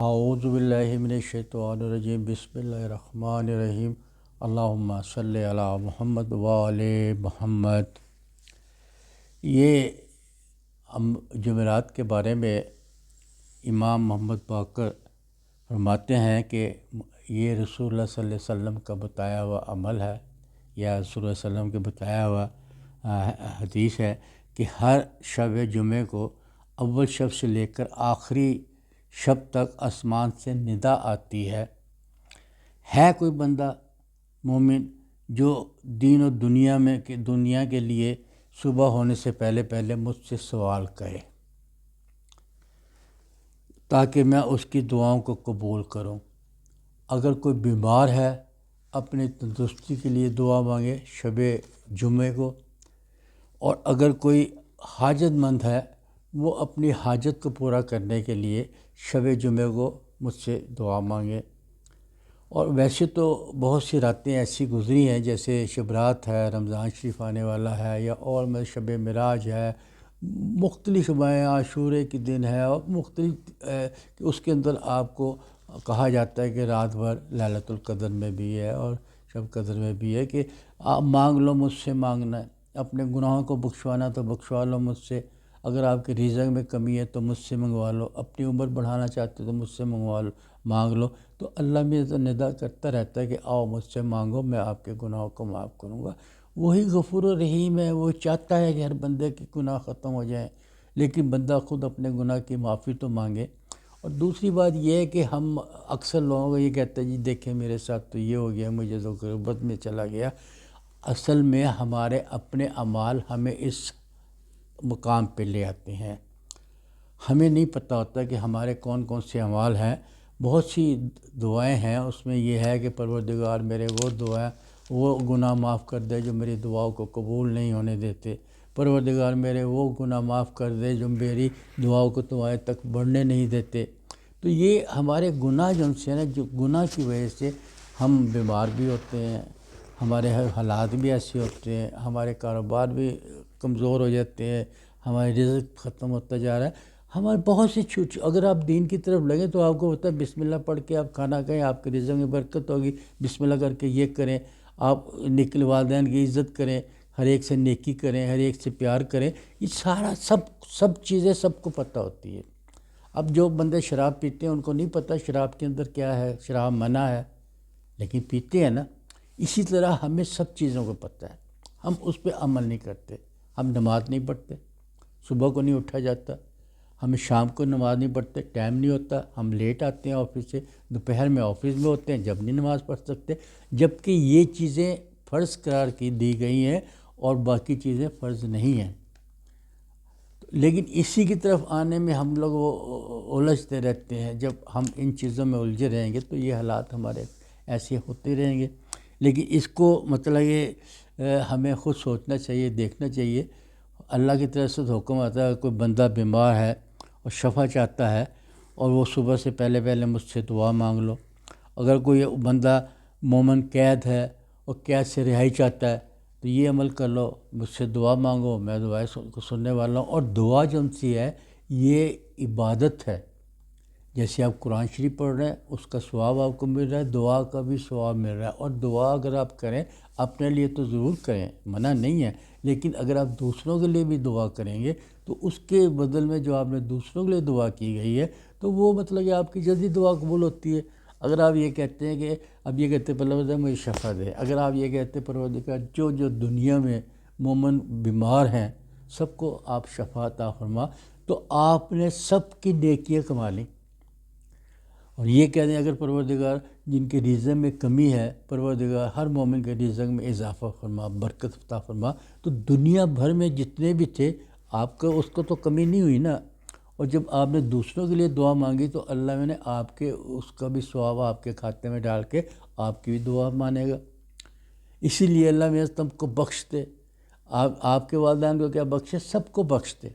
اعوذ باللہ من الشیطان الرجیم، بسم اللہ الرحمن الرحیم، اللہم صلی علی محمد وآل محمد۔ یہ جمعرات کے بارے میں امام محمد باقر فرماتے ہیں کہ یہ رسول اللہ صلی اللہ علیہ وسلم کا بتایا ہوا عمل ہے، یا رسول اللہ صلی اللہ علیہ وسلم کے بتایا ہوا حدیث ہے کہ ہر شب جمعے کو اول شب سے لے کر آخری شب تک آسمان سے ندا آتی ہے کوئی بندہ مومن جو دین و دنیا کے لیے صبح ہونے سے پہلے مجھ سے سوال کرے تاکہ میں اس کی دعاؤں کو قبول کروں۔ اگر کوئی بیمار ہے اپنی تندرستی کے لیے دعا مانگے شب جمعے کو، اور اگر کوئی حاجت مند ہے وہ اپنی حاجت کو پورا کرنے کے لیے شب جمعے کو مجھ سے دعا مانگے۔ اور ویسے تو بہت سی راتیں ایسی گزری ہیں، جیسے شب رات ہے، رمضان شریف آنے والا ہے، یا اور میں شب معراج ہے، مختلف شبیں، عاشورے کے دن ہے، اور مختلف کہ اس کے اندر آپ کو کہا جاتا ہے کہ رات بھر لیلۃ القدر میں بھی ہے اور شب قدر میں بھی ہے کہ آپ مانگ لو، مجھ سے مانگنا ہے، اپنے گناہوں کو بخشوانا تو بخشوا لو مجھ سے، اگر آپ کے رزق میں کمی ہے تو مجھ سے منگوا لو، اپنی عمر بڑھانا چاہتے تو مجھ سے مانگ لو۔ تو اللہ میں تو ندا کرتا رہتا ہے کہ آؤ مجھ سے مانگو، میں آپ کے گناہوں کو معاف کروں گا۔ وہی غفور و رحیم ہے، وہ چاہتا ہے کہ ہر بندے کے گناہ ختم ہو جائیں، لیکن بندہ خود اپنے گناہ کی معافی تو مانگے۔ اور دوسری بات یہ ہے کہ ہم اکثر لوگوں کو یہ کہتے ہیں جی دیکھیں میرے ساتھ تو یہ ہو گیا، مجھے تو غربت میں چلا گیا۔ اصل میں ہمارے اپنے اعمال ہمیں اس مقام پہ لے آتے ہیں، ہمیں نہیں پتہ ہوتا کہ ہمارے کون کون سے اعمال ہیں۔ بہت سی دعائیں ہیں، اس میں یہ ہے کہ پروردگار میرے وہ گناہ معاف کر دے جو میری دعاؤں کو قبول نہیں ہونے دیتے، پروردگار میرے وہ گناہ معاف کر دے جو میری دعاؤں کو تمہارے تک بڑھنے نہیں دیتے۔ تو یہ ہمارے گناہ جو سے نا، جو گناہ کی وجہ سے ہم بیمار بھی ہوتے ہیں، ہمارے حالات بھی ایسے ہوتے ہیں، ہمارے کاروبار بھی کمزور ہو جاتے ہیں، ہمارے رزق ختم ہوتا جا رہا ہے، ہمارے بہت سی اگر آپ دین کی طرف لگیں تو آپ کو پتہ ہے بسم اللہ پڑھ کے آپ کھانا کھائیں، آپ کے رزق میں برکت ہوگی، بسم اللہ کر کے یہ کریں، آپ نکل والدین کی عزت کریں، ہر ایک سے نیکی کریں، ہر ایک سے پیار کریں، یہ سارا سب چیزیں سب کو پتہ ہوتی ہے۔ اب جو بندے شراب پیتے ہیں ان کو نہیں پتہ شراب کے اندر کیا ہے، شراب منع ہے لیکن پیتے ہیں نا۔ اسی طرح ہمیں سب چیزوں کو پتہ ہے، ہم اس پہ عمل نہیں کرتے، ہم نماز نہیں پڑھتے، صبح کو نہیں اٹھا جاتا، ہم شام کو نماز نہیں پڑھتے، ٹائم نہیں ہوتا، ہم لیٹ آتے ہیں آفس سے، دوپہر میں آفس میں ہوتے ہیں جب نہیں نماز پڑھ سکتے، جبکہ یہ چیزیں فرض قرار کی دی گئی ہیں اور باقی چیزیں فرض نہیں ہیں۔ لیکن اسی کی طرف آنے میں ہم لوگ الجھتے رہتے ہیں، جب ہم ان چیزوں میں الجھے رہیں گے تو یہ حالات ہمارے ایسے ہوتے رہیں گے۔ لیکن اس کو مطلب یہ ہمیں خود سوچنا چاہیے، دیکھنا چاہیے۔ اللہ کی طرف سے حکم آتا ہے کوئی بندہ بیمار ہے اور شفا چاہتا ہے اور وہ صبح سے پہلے مجھ سے دعا مانگ لو۔ اگر کوئی بندہ مومن قید ہے اور قید سے رہائی چاہتا ہے تو یہ عمل کر لو، مجھ سے دعا مانگو، میں دعائیں کو سننے والا ہوں۔ اور دعا جو سی ہے یہ عبادت ہے، جیسے آپ قرآن شریف پڑھ رہے ہیں اس کا ثواب آپ کو مل رہا ہے، دعا کا بھی ثواب مل رہا ہے۔ اور دعا اگر آپ کریں اپنے لیے تو ضرور کریں، منع نہیں ہے، لیکن اگر آپ دوسروں کے لیے بھی دعا کریں گے تو اس کے بدل میں جو آپ نے دوسروں کے لیے دعا کی گئی ہے تو وہ مطلب کہ آپ کی جلدی دعا قبول ہوتی ہے۔ اگر آپ یہ کہتے ہیں کہ اب یہ کہتے ہیں پروردگار مجھے شفا دے، اگر آپ یہ کہتے ہیں پروردگار جو دنیا میں مومن بیمار ہیں سب کو آپ شفا عطا فرما، تو آپ نے سب کی نیکیاں کما لیں۔ اور یہ کہہ دیں اگر پروردگار جن کے رزق میں کمی ہے، پروردگار ہر مومن کے رزق میں اضافہ فرما، برکت عطا فرما، تو دنیا بھر میں جتنے بھی تھے آپ کا اس کو تو کمی نہیں ہوئی نا۔ اور جب آپ نے دوسروں کے لیے دعا مانگی تو اللہ نے آپ کے اس کا بھی ثواب آپ کے کھاتے میں ڈال کے آپ کی بھی دعا مانے گا۔ اسی لیے اللہ میں تم کو بخش دے، آپ کے والدین کو کیا بخشے، سب کو بخش دے۔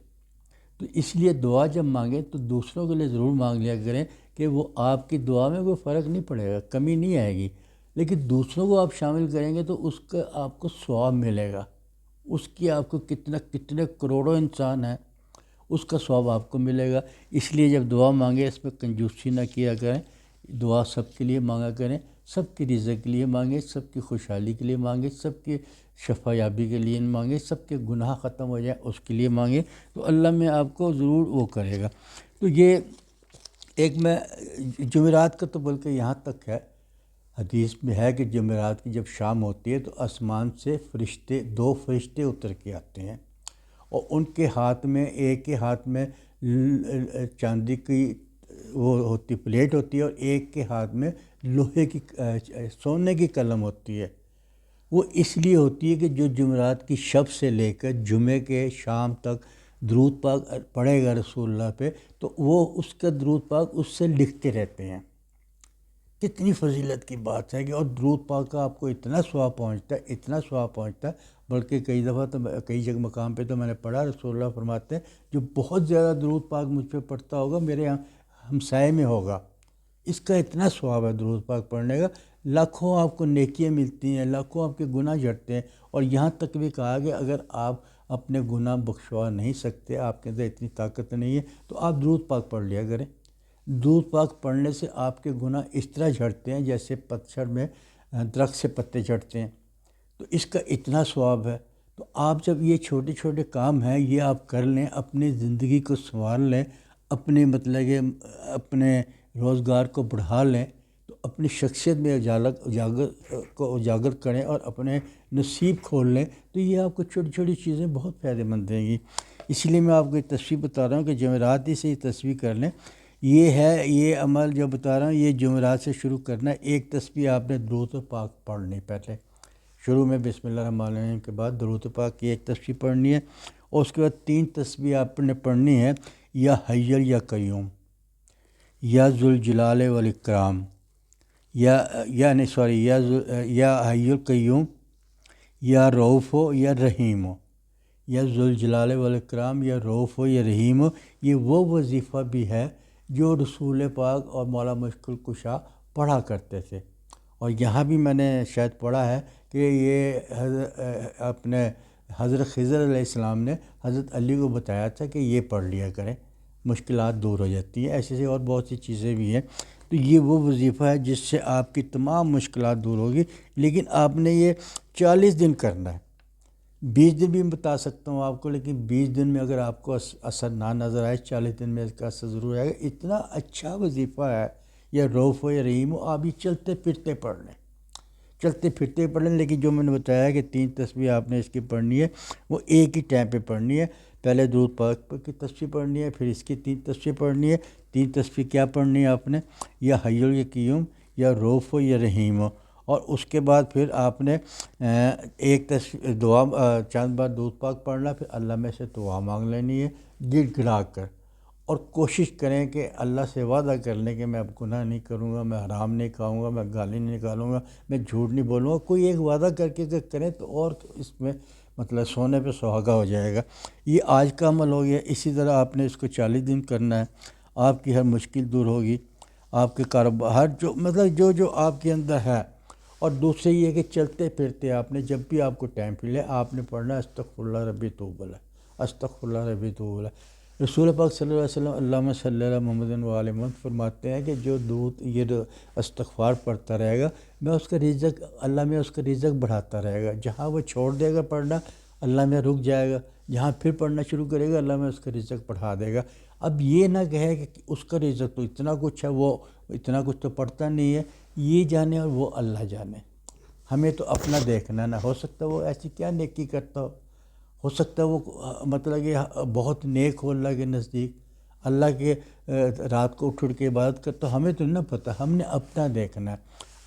تو اس لیے دعا جب مانگیں تو دوسروں کے لیے ضرور مانگ لیا کریں کہ وہ آپ کی دعا میں کوئی فرق نہیں پڑے گا، کمی نہیں آئے گی، لیکن دوسروں کو آپ شامل کریں گے تو اس کا آپ کو ثواب ملے گا۔ اس کی آپ کو کتنے کروڑوں انسان ہیں، اس کا ثواب آپ کو ملے گا۔ اس لیے جب دعا مانگے اس میں کنجوسی نہ کیا کریں، دعا سب کے لیے مانگا کریں، سب کی رزق کے لیے مانگیں، سب کی خوشحالی کے لیے مانگیں، سب کی شفا یابی کے لیے مانگیں، سب کے گناہ ختم ہو جائیں اس کے لیے مانگیں، تو اللہ میں آپ کو ضرور وہ کرے گا۔ تو یہ ایک میں جمعرات کا تو بلکہ یہاں تک ہے، حدیث میں ہے کہ جمعرات کی جب شام ہوتی ہے تو آسمان سے دو فرشتے اتر کے آتے ہیں، اور ان کے ہاتھ میں، ایک کے ہاتھ میں چاندی کی وہ ہوتی پلیٹ ہوتی ہے، اور ایک کے ہاتھ میں لوہے کی سونے کی قلم ہوتی ہے۔ وہ اس لیے ہوتی ہے کہ جو جمعرات کی شب سے لے کر جمعے کے شام تک درود پاک پڑھے گا رسول اللہ پہ، تو وہ اس کا درود پاک اس سے لکھتے رہتے ہیں۔ کتنی فضیلت کی بات ہے کہ اور درود پاک کا آپ کو اتنا ثواب پہنچتا ہے، اتنا ثواب پہنچتا ہے، بلکہ کئی دفعہ تو کئی جگہ مقام پہ تو میں نے پڑھا، رسول اللہ فرماتے ہیں جو بہت زیادہ درود پاک مجھ پہ پڑھتا ہوگا میرے ہمسائے میں ہوگا، اس کا اتنا ثواب ہے درود پاک پڑھنے کا، لاکھوں آپ کو نیکیاں ملتی ہیں، لاکھوں آپ کے گناہ جھڑتے ہیں۔ اور یہاں تک بھی کہا کہ اگر آپ اپنے گناہ بخشوا نہیں سکتے، آپ کے اندر اتنی طاقت نہیں ہے، تو آپ درود پاک پڑھ لیا کریں۔ درود پاک پڑھنے سے آپ کے گناہ اس طرح جھڑتے ہیں جیسے پتجھڑ میں درخت سے پتے جھڑتے ہیں، تو اس کا اتنا ثواب ہے۔ تو آپ جب یہ چھوٹے چھوٹے کام ہیں یہ آپ کر لیں، اپنی زندگی کو سنوار لیں، اپنے مطلب کہ اپنے روزگار کو بڑھا لیں، تو اپنی شخصیت میں اجاگر کریں اور اپنے نصیب کھول لیں، تو یہ آپ کو چھوٹی چھوٹی چیزیں بہت فائدہ مند دیں گی۔ اس لیے میں آپ کو یہ تصویر بتا رہا ہوں کہ جمعرات ہی سے یہ تصویر کر لیں۔ یہ ہے یہ عمل جو بتا رہا ہوں، یہ جمعرات سے شروع کرنا ہے۔ ایک تسبیح آپ نے درود پاک پڑھنی، پہلے شروع میں بسم اللہ الرحمن الرحیم کے بعد درود پاک کی ایک تسبیح پڑھنی ہے، اور اس کے بعد 3 تسبیح آپ نے پڑھنی ہے، یا حی یا قیوم، یا ذوالجلال والاکرام، یا حی القیوم، یا رؤوف ہو یا رحیم ہو، یا ذوالجلال والاکرام، یا رؤوف ہو یا رحیم ہو۔ یہ وہ وظیفہ بھی ہے جو رسول پاک اور مولا مشکل کشا پڑھا کرتے تھے، اور یہاں بھی میں نے شاید پڑھا ہے کہ یہ اپنے حضرت خضر علیہ السلام نے حضرت علی کو بتایا تھا کہ یہ پڑھ لیا کریں، مشکلات دور ہو جاتی ہیں۔ ایسے اور بہت سی چیزیں بھی ہیں، تو یہ وہ وظیفہ ہے جس سے آپ کی تمام مشکلات دور ہوگی، لیکن آپ نے یہ 40 دن کرنا ہے۔ 20 دن بھی بتا سکتا ہوں آپ کو، لیکن 20 دن میں اگر آپ کو اثر نہ نظر آئے، 40 دن میں اس کا اثر ضرور آئے گا۔ اتنا اچھا وظیفہ ہے، یا رؤوف ہو یا رحیم ہو، آپ یہ چلتے پھرتے پڑھ لیں، چلتے پھرتے پڑھ لیں۔ لیکن جو میں نے بتایا کہ 3 تسبیح آپ نے اس کی پڑھنی ہے، وہ ایک ہی ٹائم پہ پڑھنی ہے۔ پہلے درود پاک کی تسبیح پڑھنی ہے، پھر اس کی 3 تسبیح پڑھنی ہے۔ 3 تسبیح کیا پڑھنی ہے آپ نے؟ یا حی یا قیوم، یا رؤوف ہو یا رحیم ہو، اور اس کے بعد پھر آپ نے ایک دعا، چند بار درود پاک پڑھنا، پھر اللہ میں سے دعا مانگ لینی ہے گڑ گڑا کر، اور کوشش کریں کہ اللہ سے وعدہ کر لیں کہ میں اب گناہ نہیں کروں گا، میں حرام نہیں کھاؤں گا، میں گالی نہیں نکالوں گا، میں جھوٹ نہیں بولوں گا۔ کوئی ایک وعدہ کر کے اگر کریں تو اور اس میں مطلب سونے پہ سہاگا ہو جائے گا۔ یہ آج کا عمل ہو گیا۔ اسی طرح آپ نے اس کو 40 دن کرنا ہے، آپ کی ہر مشکل دور ہوگی، آپ کے کاروبار ہر جو آپ کے اندر ہے۔ اور دوسرے یہ کہ چلتے پھرتے آپ نے جب بھی آپ کو ٹائم ملے آپ نے پڑھنا ہے استغفر اللہ ربی توب اللہ، استغفر اللہ ربی توب اللہ۔ رسول پاک صلی اللہ علیہ وسلم اللہم صلی اللہ محمد و آل محمد فرماتے ہیں کہ جو یہ استغفار پڑھتا رہے گا، میں اس کا رزق، اللہ میں اس کا رزق بڑھاتا رہے گا۔ جہاں وہ چھوڑ دے گا پڑھنا، اللہ میں رک جائے گا، جہاں پھر پڑھنا شروع کرے گا اللہ میں اس کا رزق بڑھا دے گا۔ اب یہ نہ کہے کہ اس کا رزق تو اتنا کچھ ہے، وہ اتنا کچھ تو پڑھتا نہیں ہے، یہ جانے اور وہ اللہ جانے۔ ہمیں تو اپنا دیکھنا نہ، ہو سکتا وہ ایسی کیا نیکی کرتا ہو سکتا ہے وہ مطلب کہ بہت نیک ہو اللہ کے نزدیک، اللہ کے رات کو اٹھ کے عبادت کرتا، ہمیں تو نہ پتہ، ہم نے اپنا دیکھنا ہے۔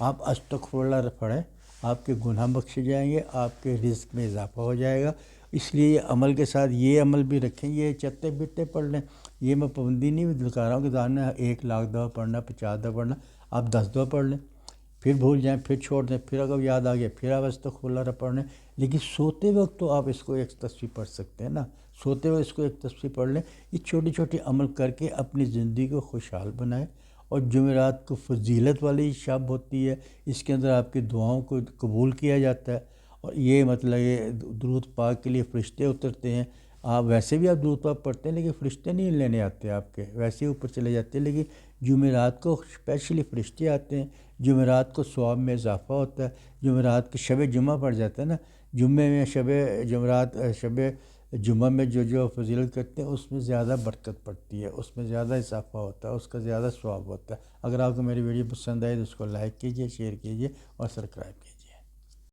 آپ استغفر اللہ پڑھیں، آپ کے گناہ بخشے جائیں گے، آپ کے رزق میں اضافہ ہو جائے گا۔ اس لیے یہ عمل کے ساتھ یہ عمل بھی رکھیں، یہ چلتے پھرتے پڑھ لیں۔ یہ میں پابندی نہیں دکھا رہا ہوں کہ ظاہر ہے 1,00,000 دفعہ پڑھنا، 50 دفعہ پڑھنا، آپ 10 دفعہ پڑھ لیں، پھر بھول جائیں، پھر چھوڑ دیں، پھر اگر یاد آ گیا پھر آپ استغفر اللہ پڑھ لیں۔ لیکن سوتے وقت تو آپ اس کو ایک تسبیح پڑھ سکتے ہیں نا، سوتے وقت اس کو ایک تسبیح پڑھ لیں۔ یہ چھوٹی چھوٹی عمل کر کے اپنی زندگی کو خوشحال بنائیں۔ اور جمعرات کو فضیلت والی شب ہوتی ہے، اس کے اندر آپ کی دعاؤں کو قبول کیا جاتا ہے، اور یہ مطلب یہ درود پاک کے لیے فرشتے اترتے ہیں، آپ ویسے بھی آپ درود پاک پڑھتے ہیں لیکن فرشتے نہیں لینے آتے آپ کے، ویسے ہی اوپر چلے جاتے ہیں، لیکن جمعرات کو اسپیشلی فرشتے آتے ہیں، جمعرات کو ثواب میں اضافہ ہوتا ہے، جمعرات کے شب جمعہ پڑ جاتا ہے نا، جمعے میں شب جمعرات شب جمعہ میں جو فضیلت کرتے ہیں اس میں زیادہ برکت پڑتی ہے، اس میں زیادہ اضافہ ہوتا ہے، اس کا زیادہ ثواب ہوتا ہے۔ اگر آپ کو میری ویڈیو پسند آئے تو اس کو لائک کیجیے، شیئر کیجیے اور سبسکرائب کیجیے۔